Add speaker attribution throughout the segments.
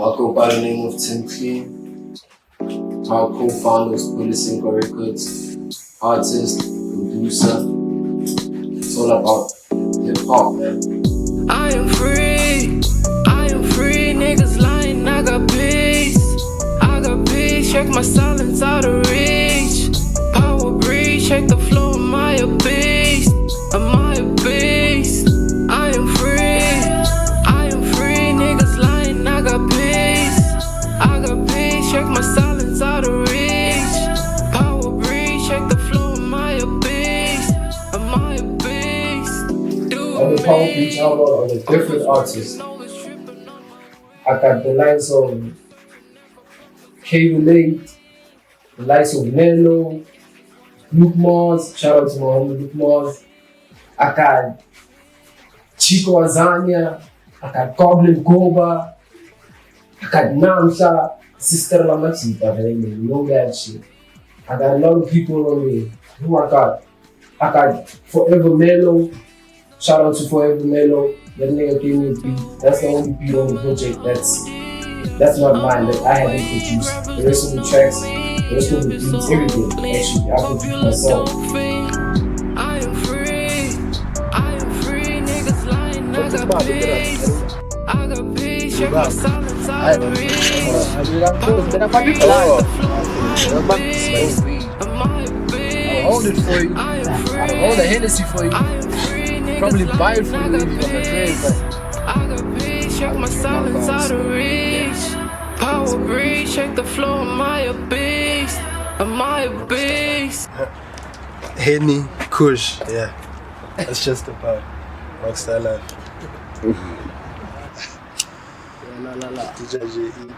Speaker 1: I go by the name of Tim Cleen. My co-founder of Policing Records, artist, producer. It's all about hip-hop, man.
Speaker 2: I am free, niggas lying, I got peace, check my silence out of reach. Power breeze, check the flow, am I a beast? I am free, niggas lying, I got peace, check my silence out of reach. Power breeze, check the flow, am I a beast?
Speaker 1: On the Power Beach album, on a different artist. I got the likes of K-Relate, the likes of Nello, Luke Mars, shout out to my homie Luke Mars. I got Chico Azania, I got Goblin Goba, I got Namsa, Sister Lamachita, you know that shit. I got a lot of people on me. Who I got Forever Mellow. Shout out to Forever Mellow. That nigga gave me a beat. That's the only beat on the project that's not mine, that I haven't produced. The rest of the tracks, the rest of the beats, everything, actually, I produced myself.
Speaker 3: I'll hold it for you. I'll hold the Hennessy for you. Probably buy it for you on the trade, but
Speaker 2: check my silence out of reach. Power breeze, check the flow, am I a beast?
Speaker 3: Henny, Kush, yeah. That's just about rockstar life.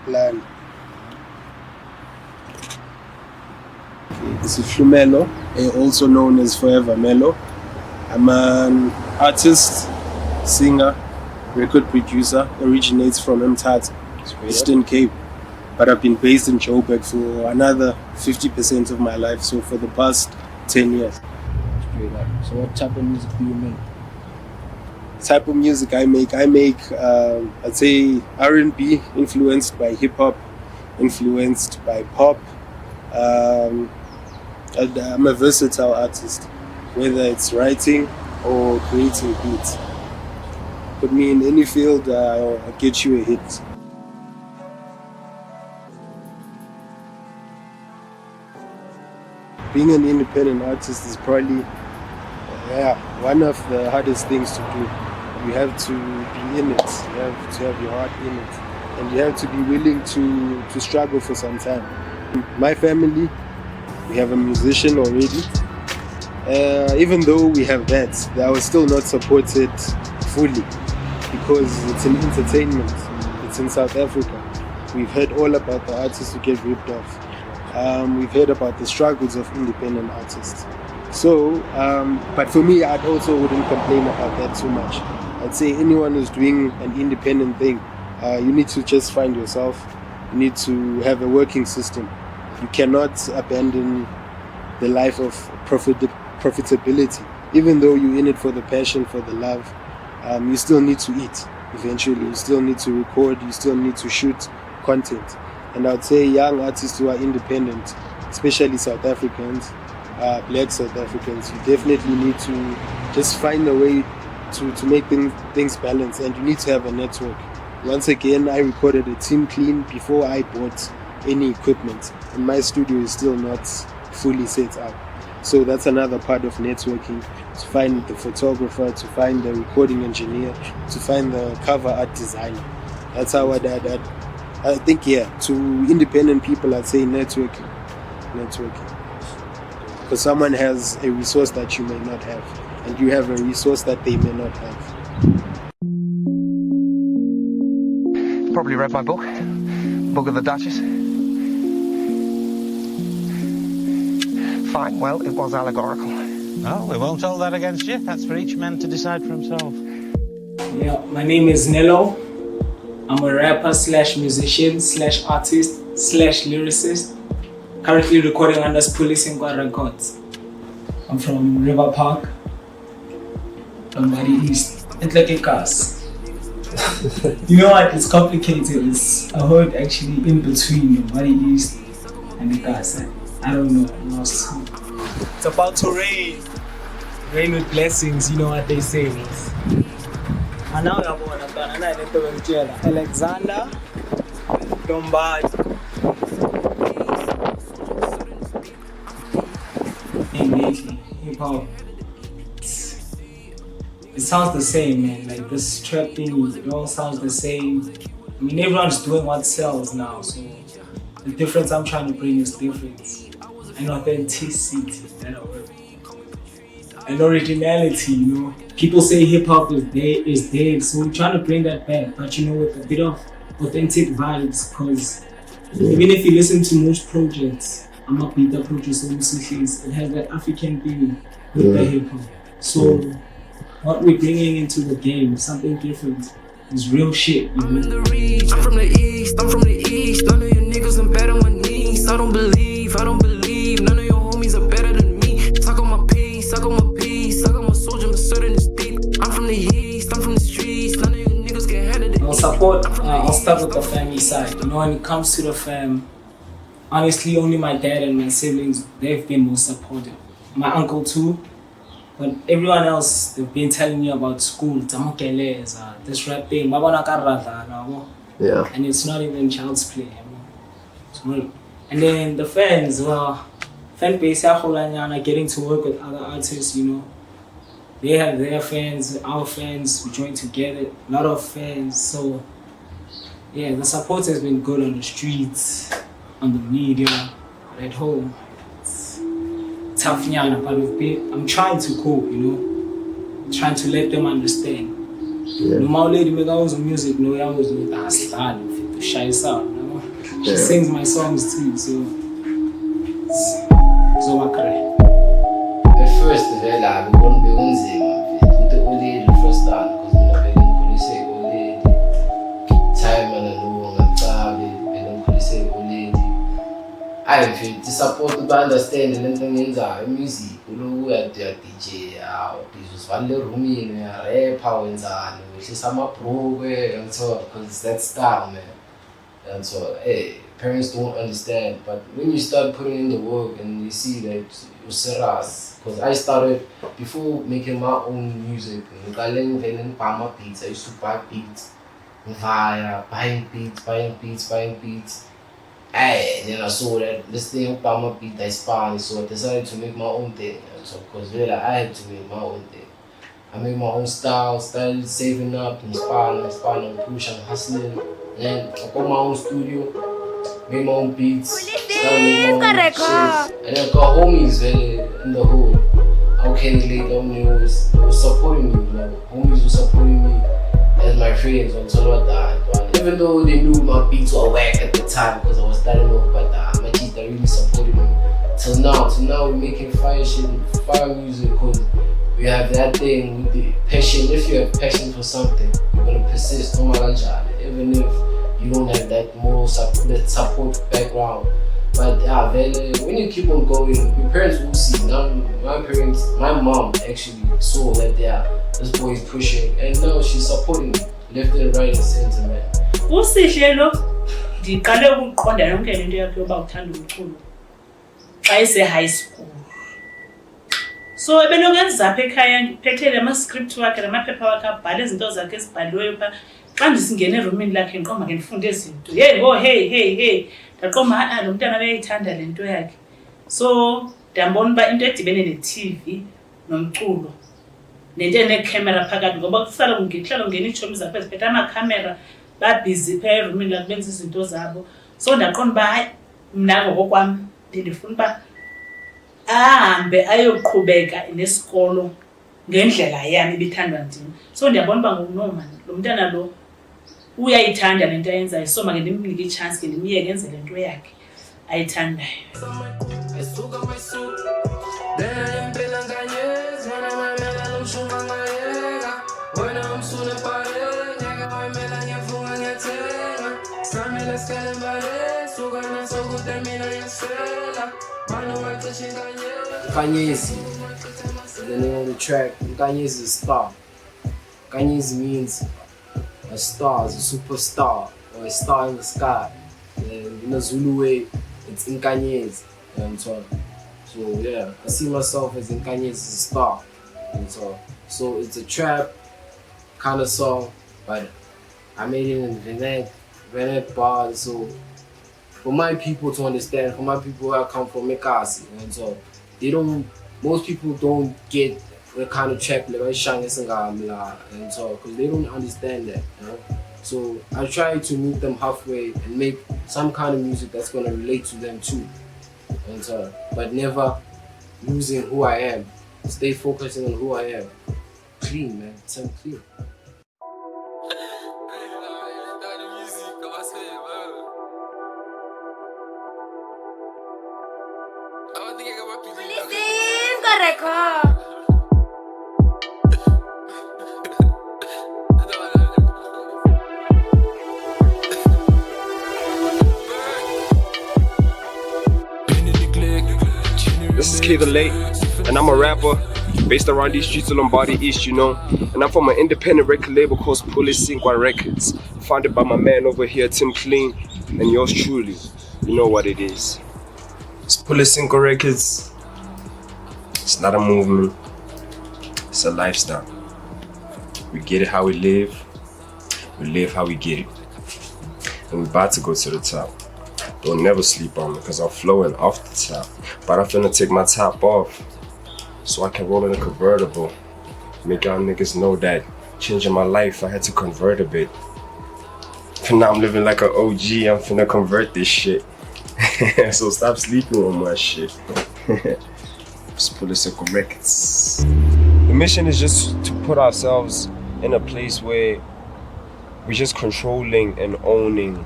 Speaker 3: Plan. This is Flumelo, also known as Forever Mellow. I'm an artist, singer, record producer, originates from Mthatha, Eastern Cape, but I've been based in Joburg for another 50% of my life, so for the past 10 years.
Speaker 4: Straight up. So what type of music do you make?
Speaker 3: Type of music I make, I'd say R&B, influenced by hip-hop, influenced by pop. I'm a versatile artist, whether it's writing or creating beats. Put me in any field, I'll get you a hit. Being an independent artist is probably one of the hardest things to do. You have to be in it, you have to have your heart in it, and you have to be willing to struggle for some time. My family, we have a musician already. Even though we have that, I was still not supported fully because it's an entertainment. It's in South Africa. We've heard all about the artists who get ripped off. We've heard about the struggles of independent artists. So, but for me, I also wouldn't complain about that too much. I'd say anyone who's doing an independent thing, you need to just find yourself. You need to have a working system. You cannot abandon the life of profitability. Even though you're in it for the passion, for the love, you still need to eat eventually. You still need to record, you still need to shoot content. And I'd say young artists who are independent, especially South Africans, black South Africans, you definitely need to just find a way to make things balance, and you need to have a network. Once again, I recorded a Tim Cleen before I bought any equipment, and my studio is still not fully set up. So that's another part of networking, to find the photographer, to find the recording engineer, to find the cover art designer. That's how I think, to independent people, I'd say networking. Because someone has a resource that you may not have, and you have a resource that they may not have.
Speaker 5: Probably read my book, Book of the Duchess. Fine, well, it was allegorical.
Speaker 6: Oh, we won't hold that against you. That's for each man to decide for himself.
Speaker 7: Yeah, my name is Nello. I'm a rapper / musician / artist / lyricist. Currently recording under Policing Records. I'm from River Park, Lombard East, Atlantic Cars. You know what? It's complicated. It's a word actually in between the Middle East and the Gaza. I don't know. I'm lost. It's about to rain. Rain with blessings. You know what they say. And now I'm going to Alexander Lombard. Lately, hip hop. It sounds the same, man. Like this trap thing, it all sounds the same. I mean, everyone's doing what sells now, so the difference I'm trying to bring is difference and authenticity, and originality. You know, people say hip hop is dead, so we're trying to bring that back, but you know, with a bit of authentic vibes. Because even if you listen to most projects, I'm a beat producer, it has that African thing with the hip hop. So what we're bringing into the game, something different, is real shit. You know?
Speaker 2: I'm from the east, None of your niggas are better on my knees. I don't believe, none of your homies are better than me. Suck on my peace, suck on my soldier, my certain is deep. I'm from the east, I'm from the streets, none of your niggas can handle it.
Speaker 7: I'll start with the family side. You know, when it comes to the fam, honestly, only my dad and my siblings, they've been most supportive. My uncle too. But everyone else, they've been telling me about school, this rap thing,
Speaker 1: Yeah.
Speaker 7: and it's not even child's play. It's real. And then the fans, fan base, getting to work with other artists, you know. They have their fans, our fans, we join together, a lot of fans. So, yeah, the support has been good on the streets, on the media, at home. Tough nyana, but I'm trying to cope, you know, trying to let them understand. No my lady make always music, no I was with Aslan to shy sound, you know. She sings my songs too, so my career.
Speaker 8: At first I wouldn't be unzima, with the old lady first time, because I'm not going to say old lady. Time and I know I'm traveling, I don't say old lady. I feel to support to understand and things are music, you at the DJ, this was one little room in a rap, which is some program and so, because that's style, man. And so, parents don't understand, but when you start putting in the work and you see that you're serious, because I started before making my own music, I used to buy beats, buying beats. And then I saw that this thing Obama beat I Spanish, so I decided to make my own thing. So because really I had to make my own thing. I made my own style, started saving up, inspiring, push and hustling. And then I got my own studio, made my own beats, started making my own shit. And then I got homies in the hood. Okay, later on they was supporting me, you know. Homies were supporting me as my friends until I died. Even though they knew my beats were whack at the time because I was starting off, but my kids that really supported me. Till now we're making fire shit, fire music, because we have that thing with the passion. If you have passion for something, you're gonna persist, no matter what, even if you don't have that moral support background. But when you keep on going, your parents will see. Now, my mom actually saw that this boy is pushing, and now she's supporting me, left and right and center, man.
Speaker 9: Usihle lo ndiqale ukuqonda yonke lento yakhe yoba uthanda umculo xa ise high school. So ebenokwenza apha ekhaya ndiphethele ama-script wakhe namaphepha wakhe abhale izinto zakhe ezibhaliweyo phaa. Xa ndisingena erumini lakhe ndiqomba ke ndifunde izinto. Hey. Ndaqomba lo mntana uyayithanda le nto yakhe. So ndambona uba into edibene ne-TV nomculo nento enekhamera phakathi ngoba kuhlala ngena iitshomi zakhe eziphethe amakhamera babhizi phaa erumini lakhe benza izinto zabo. So ndaqonda uba hayi mna ngokokwam ndifuna uba ahambe ayoqhubeka nesikolo ngendlela yami ibithandwa ndim. So ndiyabona uba ngokunoma lo mntana lo uyayithanda le nto ayenzayo, so make ndimnike i-chance ke ndimyeke enze le nto yakhe ayithandayo.
Speaker 1: Kanyezi, the name of the track. Kanyezi is star. Kanyezi means
Speaker 8: a star, as a superstar, or a star in the sky. And in a Zulu way, it's Nkanyezi. And so yeah, I see myself as Nkanyezi as a star. And so it's a trap kind of song, but I made it in Venet bar. So for my people to understand, for my people where I come from, Mekasi, and so most people don't get the kind of trap and so because they don't understand that, you know. So I try to meet them halfway and make some kind of music that's gonna relate to them too, and so but never losing who I am. Stay focusing on who I am. Clean, man. Tim Cleen.
Speaker 3: This is K the Late, and I'm a rapper based around these streets of Lombardy East, you know. And I'm from an independent record label called Police Records, founded by my man over here, Tim Cleen, and yours truly. You know what it is. It's Police Records. It's not a movement. It's a lifestyle. We get it how we live. We live how we get it. And we're about to go to the top. Don't never sleep on me, because I'm flowing off the top. But I'm finna take my top off so I can roll in a convertible. Make y'all niggas know that changing my life, I had to convert a bit. And now I'm living like an OG, I'm finna convert this shit. So stop sleeping on my shit. It's Police Records. The mission is just to put ourselves in a place where we're just controlling and owning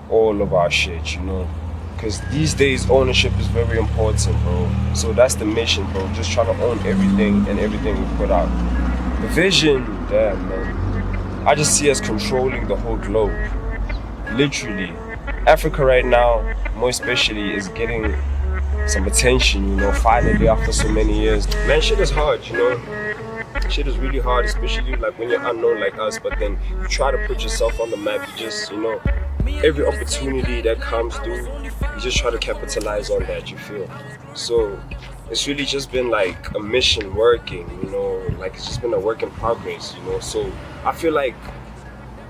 Speaker 3: all of our shit, you know. Because these days ownership is very important, bro. So that's the mission, bro. Just trying to own everything and everything we put out. The vision, damn, man. I just see us controlling the whole globe. Literally. Africa right now, more especially, is getting some attention, you know, finally after so many years. Man, shit is hard, you know. Shit is really hard, especially like when you're unknown like us, but then you try to put yourself on the map, you just, you know, every opportunity that comes through, you just try to capitalize on that, you feel. So it's really just been like a mission working, you know, like it's just been a work in progress, you know. So I feel like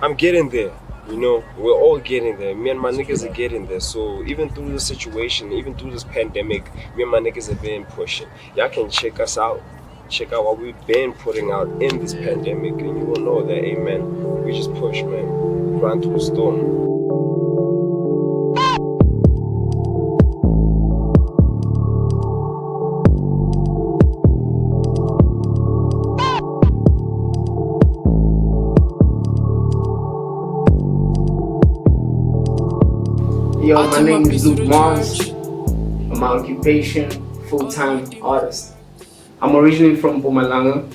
Speaker 3: I'm getting there, you know, we're all getting there. Me and my niggas are getting there. So even through this situation, even through this pandemic, me and my niggas have been pushing. Y'all can check us out. Check out what we've been putting out in this pandemic, and you will know that, amen, we just push, man. Grind through the storm.
Speaker 10: Yo, my name is Luke Mars. I'm my occupation, full-time artist. I'm originally from Mpumalanga,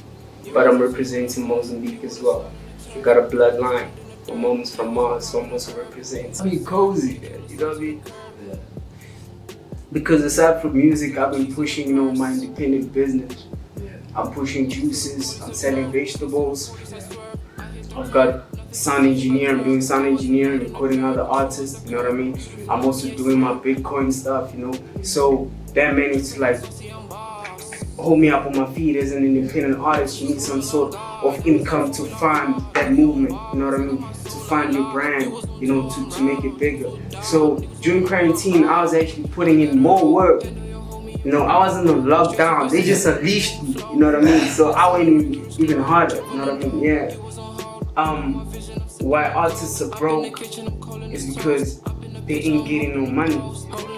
Speaker 10: but I'm representing Mozambique as well. We got a bloodline. My mom's from Mars, so I'm also representing. I mean, cozy, you know what I mean? Yeah. Because aside from music, I've been pushing, you know, my independent business. Yeah. I'm pushing juices, I'm selling vegetables. I've got sound engineer, I'm doing sound engineering, recording other artists, you know what I mean? I'm also doing my Bitcoin stuff, you know? So that managed to like hold me up on my feet as an independent artist. You need some sort of income to fund that movement, you know what I mean? To fund your brand, you know, to make it bigger. So during quarantine, I was actually putting in more work. You know, I wasn't on lockdown, they just unleashed me, you know what I mean? So I went even harder, you know what I mean? Yeah. Why artists are broke is because they ain't getting no money.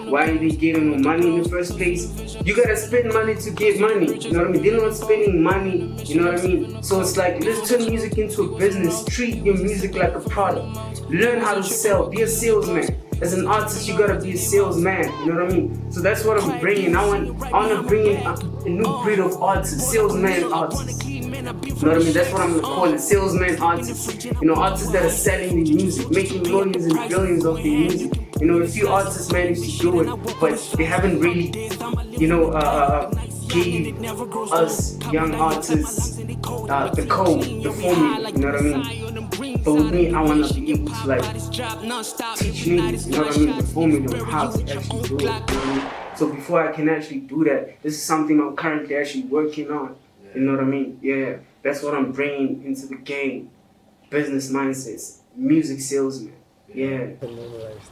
Speaker 10: Why ain't they getting no money in the first place? You gotta spend money to get money, you know what I mean? They're not spending money, you know what I mean? So it's like, let's turn music into a business. Treat your music like a product. Learn how to sell, be a salesman. As an artist, you gotta be a salesman, you know what I mean? So that's what I'm bringing. I want to bring in a new breed of artists, salesman artists. You know what I mean? That's what I'm gonna call it, salesman artists. You know, artists that are selling the music, making millions and billions of the music. You know, a few artists managed to do it, but they haven't really, you know, gave us young artists the code, the formula, you know what I mean? But with me, I want to be able to like teach niggas, you know what I mean, the formula on how to actually do it, you know what I mean? So before I can actually do that, this is something I'm currently actually working on, you know what I mean? Yeah, that's what I'm bringing into the game. Business mindsets, music salesman, yeah.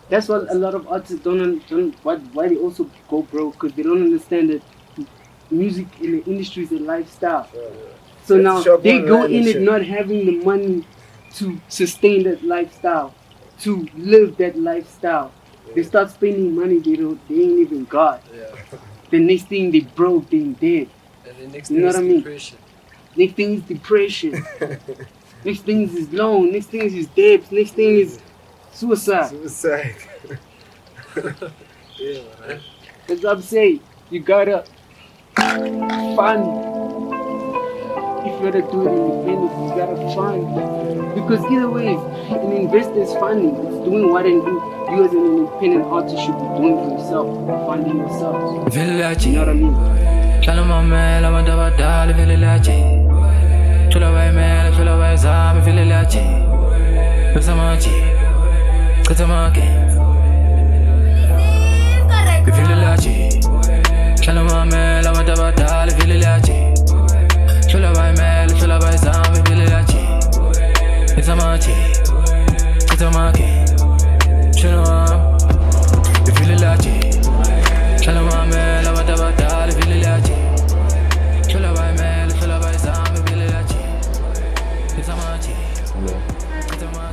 Speaker 10: That's what a lot of artists don't why they also go broke, because they don't understand that music in the industry is a lifestyle. So now they go in it not having the money to sustain that lifestyle, to live that lifestyle. They start spending money they ain't even got. The next thing they broke, they dead.
Speaker 3: And the next
Speaker 10: you know what I mean?
Speaker 3: Depression.
Speaker 10: Next thing is depression. Next thing is loan. Next thing is debts. Next thing is suicide.
Speaker 3: Yeah, man.
Speaker 10: That's what I'm saying. You gotta fund. If you gotta do it independent, you gotta fund. Because either way, an investor is funding. It's doing what you as an independent artist should be doing for yourself, funding yourself. You know what I mean?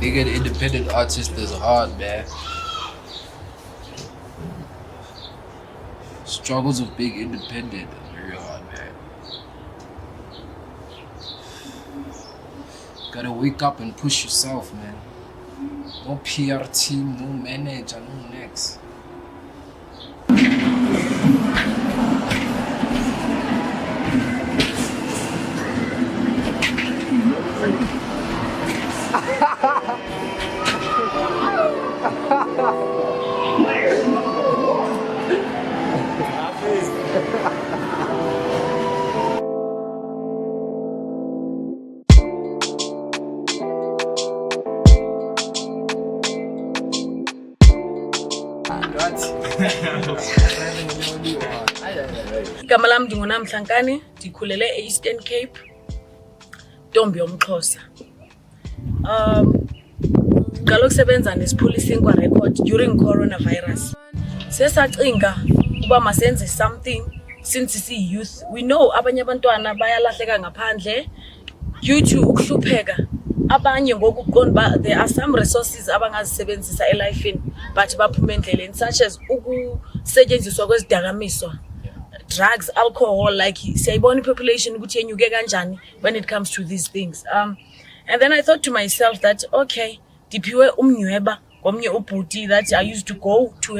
Speaker 8: Being an independent artist is hard, man. Struggles of being independent is very hard, man. Gotta wake up and push yourself, man. No PR team, no manager, no next.
Speaker 9: Igama lami ndinguNamhla Nkani, ndikhulele e-Eastern Cape, Ntombi yomXhosa. Ngalo kusebenza neSiphulisingwa Record during coronavirus. Sesacinga uba masenze something since si youth. We know abanye abantwana bayalahleka ngaphandle due to ukuhlupheka. Abanye ngokuqonda there are some resources abangazisebenzisa elifeini but baphume endleleni, such as ukusetshenziswa kwezidakamizwa, drugs, alcohol, like siyayibona population ukuthi yenyuke kanjani when it comes to these things. And then I thought to myself that okay, diphiwe umnyweba komnye ubhuti that I used to go to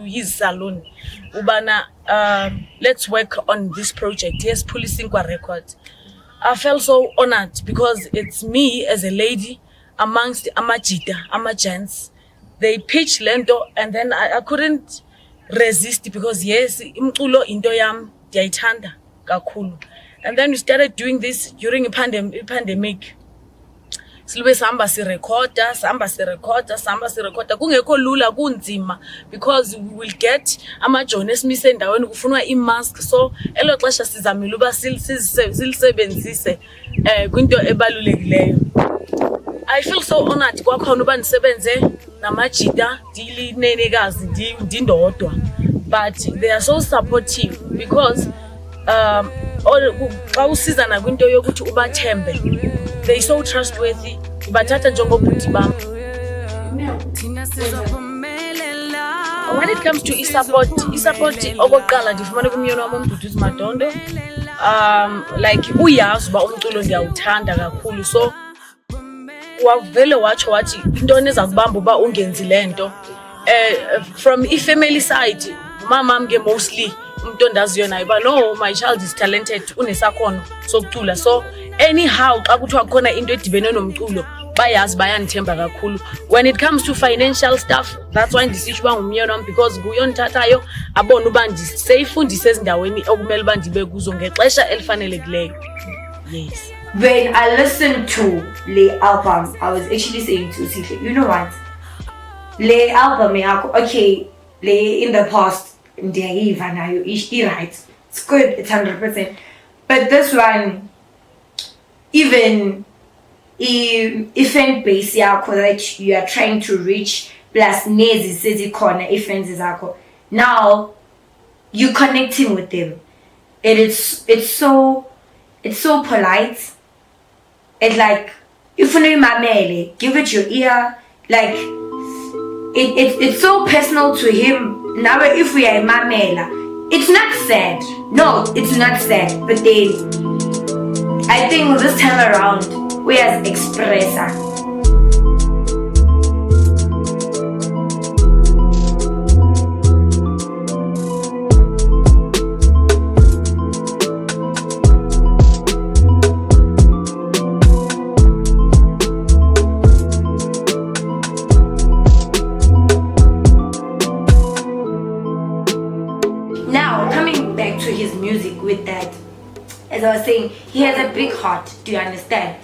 Speaker 9: his salon ubana let's work on this project. Yes, Phulisingwa Record. I felt so honored because it's me as a lady amongst amajita, gents. They pitched lento and then I couldn't resist because yes, imculo into yam ndiyayithanda kakhulu. And then we started doing this during a pandemic. Silube sihamba sirecorda kungekho lula, kunzima because we will get amajoni esimise endaweni kufunwa imask, so elo xesha sizamile uba silisebenzise kwinto ebalulekileyo. I feel so honored kwakhona uba ndisebenze namajita ndilinenekazi ndindodwa, but they are so supportive because xa usizana kwinto yokuthi ubathembe, they so trustworthy, ubathatha njengobhuti bam. When it comes to i-support okokuqala ndifumane kumyeni wam uMduduzi Madondo, like uyazi uba umculo ndiyawuthanda kakhulu, so wavele watsho wathi intoni eza kubamba uba ungenzi le nto. From i-family side, umamam ke mostly umuntu ondaziyo naye uba no, my child is talented, unesakhono sokucula, so anyhow xa kuthiwa kukhona into edibene nomculo bayazi bayandithemba kakhulu. When it comes to financial stuff, that's why ndisitsho uba ngumyeni wam, because nguye ondithathayo abone uba ndiseyifundise ezindaweni okumele uba ndibe kuzo ngexesha elifanelekileyo. Yes.
Speaker 11: when I listened to the album, I was actually saying to Sihle, you know what? The album, okay, in the past, right? It's good, it's 100%. But this one, even if base that you are trying to reach, plus nezi city corner, now you connecting with them. It's so polite. It's like if you mamele, give it your ear. Like it's so personal to him. Now if we are mamela, it's not sad. No, it's not sad. But then I think this time around we as expressor. With that, as I was saying, he has a big heart, do you understand?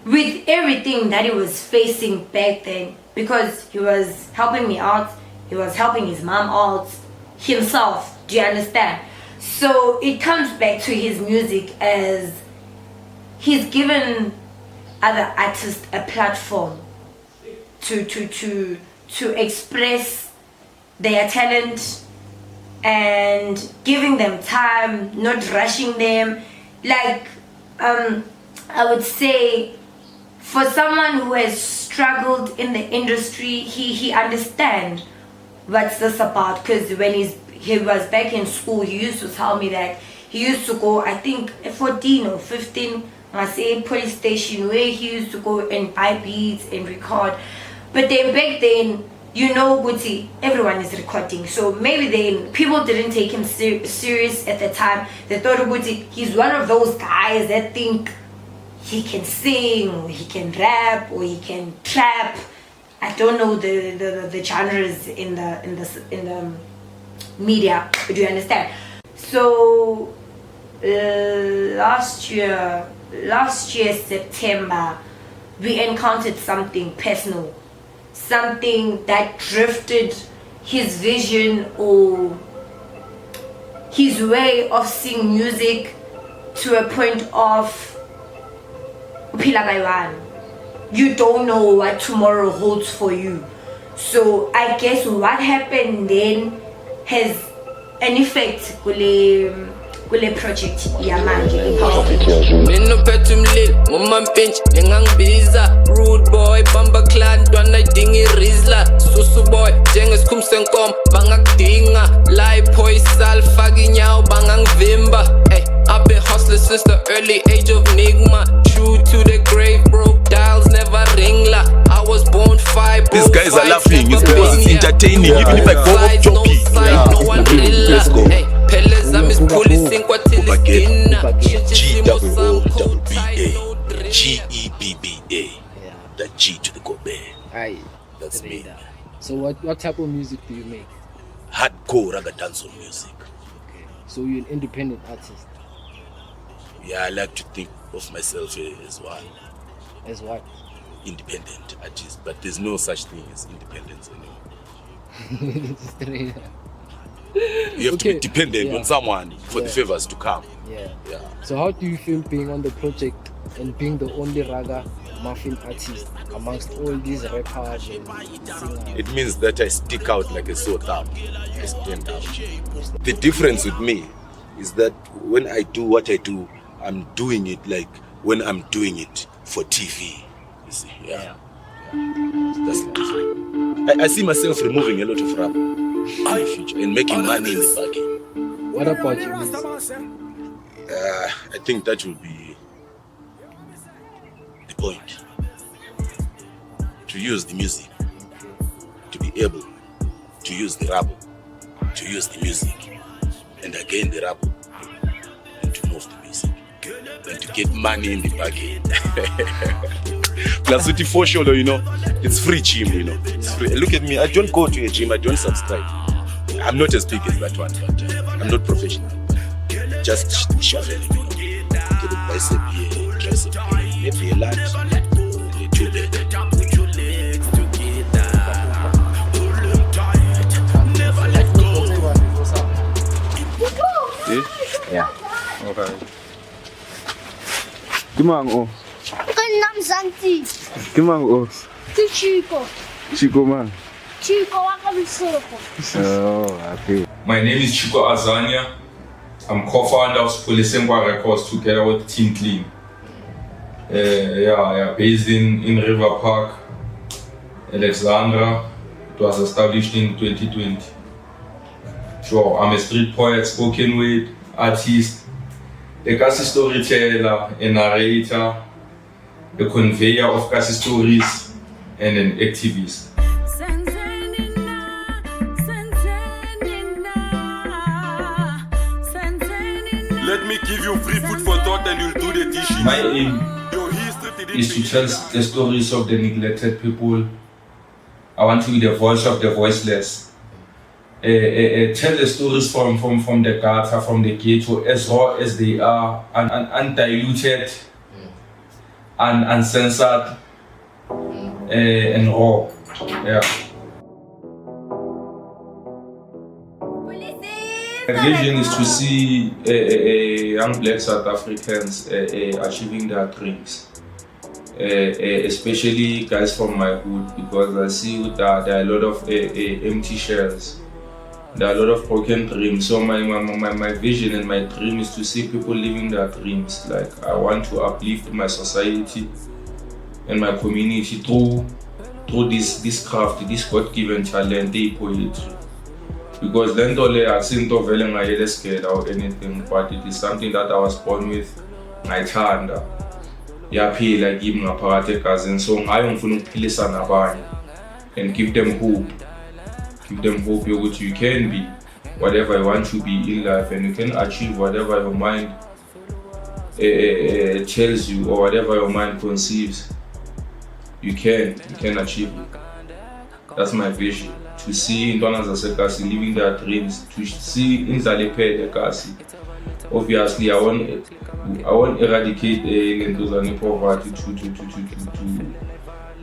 Speaker 11: With everything that he was facing back then, because he was helping me out, he was helping his mom out, himself, do you understand? So it comes back to his music as he's given other artists a platform to express their talent, and giving them time, not rushing them. Like I would say, for someone who has struggled in the industry, he understands what's this about. Because when he was back in school, he used to tell me that he used to go, I think 14 or 15, I say police station, where he used to go and buy beats and record. But then back then, you know, Guti, everyone is recording. So maybe then people didn't take him serious at the time. They thought Guti, he's one of those guys that think he can sing, or he can rap, or he can trap. I don't know the genres in the media. Do you understand? So last year September, we encountered something personal. Something that drifted his vision or his way of seeing music to a point of you don't know what tomorrow holds for you. So I guess what happened then has an effect kule project yamanje.
Speaker 2: Mina uphethe umlilo ngoma mpintshi engangibiza rude boy bamba clan ntwana idinga irizla susu boy njengesikhumbu senkomo bangakudinga lipo isal faka inyawo bangangivimba. I've been hustling since the early age of Nigma, true to the grave, broke dials never ring la. I was born five.
Speaker 12: These guys are laughing, it's because it's entertaining, even if I go off jockey.
Speaker 2: No one let's go. Peleza is policing what till it's dinner.
Speaker 12: GEBBA. The G to the Kobe.
Speaker 4: Aye.
Speaker 12: That's me.
Speaker 4: So what type of music do you make?
Speaker 12: Hardcore raga dancehall music.
Speaker 4: Okay. So you're an independent artist?
Speaker 12: Yeah, I like to think of myself as one.
Speaker 4: As what?
Speaker 12: Independent artist, but there's no such thing as independence anymore. You have to be dependent on someone for the favors to come.
Speaker 4: Yeah.
Speaker 12: Yeah.
Speaker 4: So how do you feel being on the project and being the only raga muffin artist amongst all these rappers and singers?
Speaker 12: It means that I stick out like a sore thumb. I stand out. The difference with me is that when I do what I do, I'm doing it like when I'm doing it for TV. You see, yeah. That's the difference. I see myself removing a lot of rap in the future and making money in the back.
Speaker 4: What about you?
Speaker 12: I think that will be the point. To use the music, to be able to use the rap, to use the music, and again the rap, and to move the music, and to get money in the back. Plus, for sure, you know, it's free gym, you know. It's free. Look at me, I don't go to a gym, I don't subscribe. I'm not as big as that one, but I'm not professional. Just shoveling, you know. Get a bicep here, So let's relax. Chill there.
Speaker 13: Yeah. Okay. Kimang o?
Speaker 14: Kenam Santi.
Speaker 13: Kimang o?
Speaker 14: Si Chico.
Speaker 13: Chico man.
Speaker 14: Chico Wakabisoko.
Speaker 13: Oh, okay.
Speaker 15: My name is Chico Azania. I'm co-founder of Polisengwa Records together with Tim Cleen. Based in River Park, Alexandra. It was established in 2020. Sure, I'm a street poet, spoken word artist, a kasi storyteller, a narrator, a conveyor of kasi stories, and an activist.
Speaker 16: Let me give you free food for thought and you'll do the dishes.
Speaker 15: My aim is to tell the stories of the neglected people. I want to be the voice of the voiceless. Tell the stories from the gutter, from the ghetto, as raw as they are, undiluted, uncensored, and raw. Yeah. My vision is to see young black South Africans achieving their dreams. Especially guys from my hood, because I see that there are a lot of empty shells. There are a lot of broken dreams. So my vision and my dream is to see people living their dreams. Like, I want to uplift my society and my community through this craft, this God-given talent, poetry. Because then I didn't really scared or anything, but it is something that I was born with. I turned. Yaphila give ngaphakathi egazini, so ngayo ngifuna ukuphilisa nabanye and give them hope. Give them hope that you can be whatever you want to be in life, and you can achieve whatever your mind tells you, or whatever your mind conceives. You can achieve it. That's my vision. To see Intwana zaseKasi living their dreams, to see Inzalepe Kasi. Obviously, I won't eradicate poverty to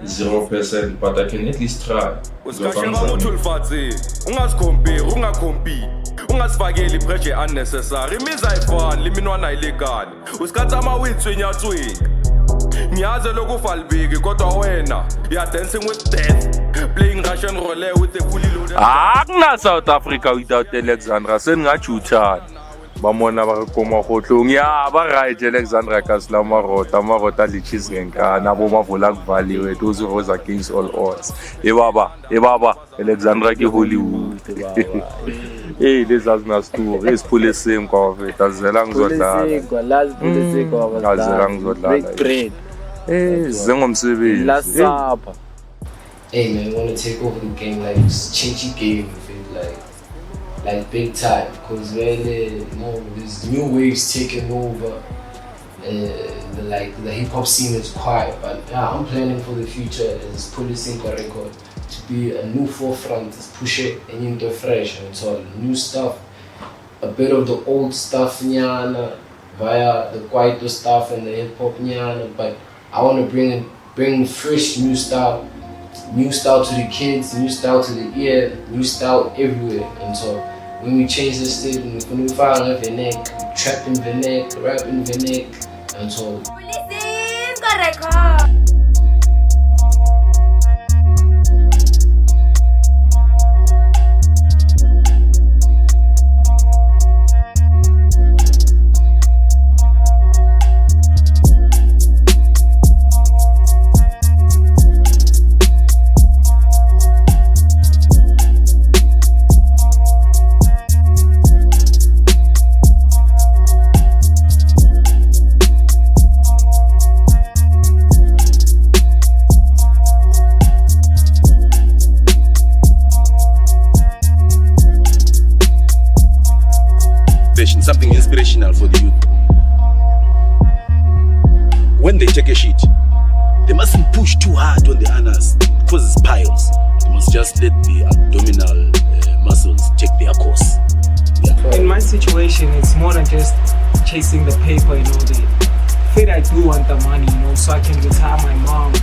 Speaker 15: 0%, but I can at least try.
Speaker 16: Ungasifakeli pressure unnecessary. Imizayifani liminwana ilegal. Usikhatha amawitsi enyathweni. Ngiyazi lokufa libiki kodwa wena you dancing with death. Playing Russian roulette with a fully loaded.
Speaker 13: Akuna South Africa without Alexandra. Sengachucha. Bamona ba koma gotlong ya ba right Alexandra ka sla marota lichis ngenka na bo mavola kuvaliwe those who was against all odds. E baba Alexandra ke Hollywood. Hey, this has na story. Is policing kwa veta zela ngizodlala.
Speaker 4: Policing kwa
Speaker 13: zela ngizodlala.
Speaker 4: Break bread.
Speaker 13: Eh, zengomsebenzi.
Speaker 8: La sapa. Hey man, I want to take over the game, like change the game, like big time, because really, there's new waves taking over. The hip hop scene is quiet, but yeah, I'm planning for the future as Polisengwa Record to be a new forefront, push it and into fresh, and so new stuff, a bit of the old stuff nyana via the kwaito stuff and the hip hop nyana, but I want to bring fresh new style to the kids, new style to the ear, new style everywhere, and so. When we change the state, when we find a Venek, trap in Venek, rap in Venek, and so.
Speaker 11: Polisengwa Record.
Speaker 12: Something inspirational for the youth. When they take a shit, they mustn't push too hard on the anus because it's piles. They must just let the abdominal muscles take their course. Yeah.
Speaker 7: In my situation, it's more than just chasing the paper, the afraid I do want the money, you know, so I can retire my mom,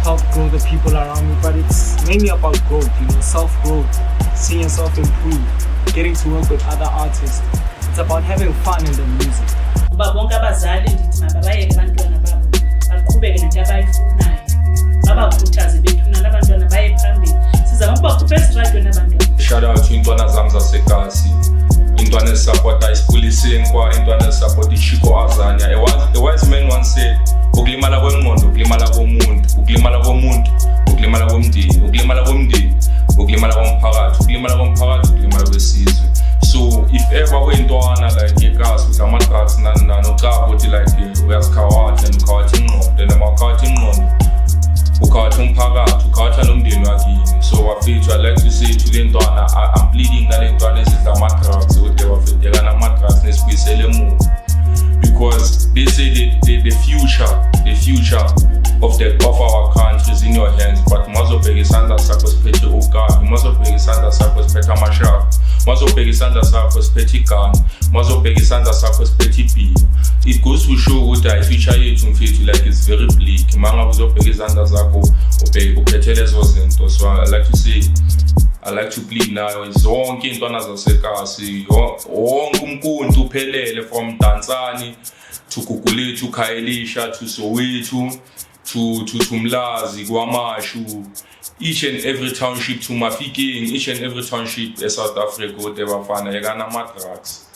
Speaker 7: help grow the people around me. But it's mainly about growth, you know, self-growth, seeing yourself improve, getting to work with other artists. It's about having fun in the music.
Speaker 9: Bonke abazali ndithi mababayeke abantwana babo baqhubeke nento abayifunayo, babakhuthaze bethuna abantwana baye phambili. Sizama ukubakhupha esitratweni abantwana.
Speaker 15: Shout out to intwana zami zasekasi, intwana ezisapota isipoliseni kwa intwana ezisapota iChico Azania. A wise man once said, ukulimala kwengqondo, ukulimala komuntu, ukulimala komuntu, ukulimala komndeni, ukulimala komndeni, ukulimala komphakathi, ukulimala komphakathi, ukulimala kwesizwe. So if ever wentwana like ekas with ama-drugs nani ucaba ukuthi like uyazikhawathla and ukhawathla ingqondo, and makhawathla ingqondo ukhawathla umphakathi, ukhawathla nomndeni wakini. So wafethu, I like to say to le ntwana, I'm pleading nale ntwana ezidla ama-drugs ukuthi wafeteka nama-drugs nesibuyisele emuva, because they say the future of our country is in your hands. But mazobheka isandla sakho siphethe ugabi, mazobheka isandla sakho siphethe amashafu, mazobheka isandla sakho siphethe igana, mazobheka isandla sakho siphethe ibhiya. It goes to show ukuthi future yethu mfethu like it's very bleak. Manga uzobheka isandla zakho uphethe lezo zinto. So I like to plead now zonke intwana zasekasi, wonke umkhonto uphelele from Dansani to Gugulethu, Khayelisha to Soweto to Mlazi, Kwamashu, each and every township to Mafikeng, each and every township in South Africa, whatever fana, yegana ma-drugs.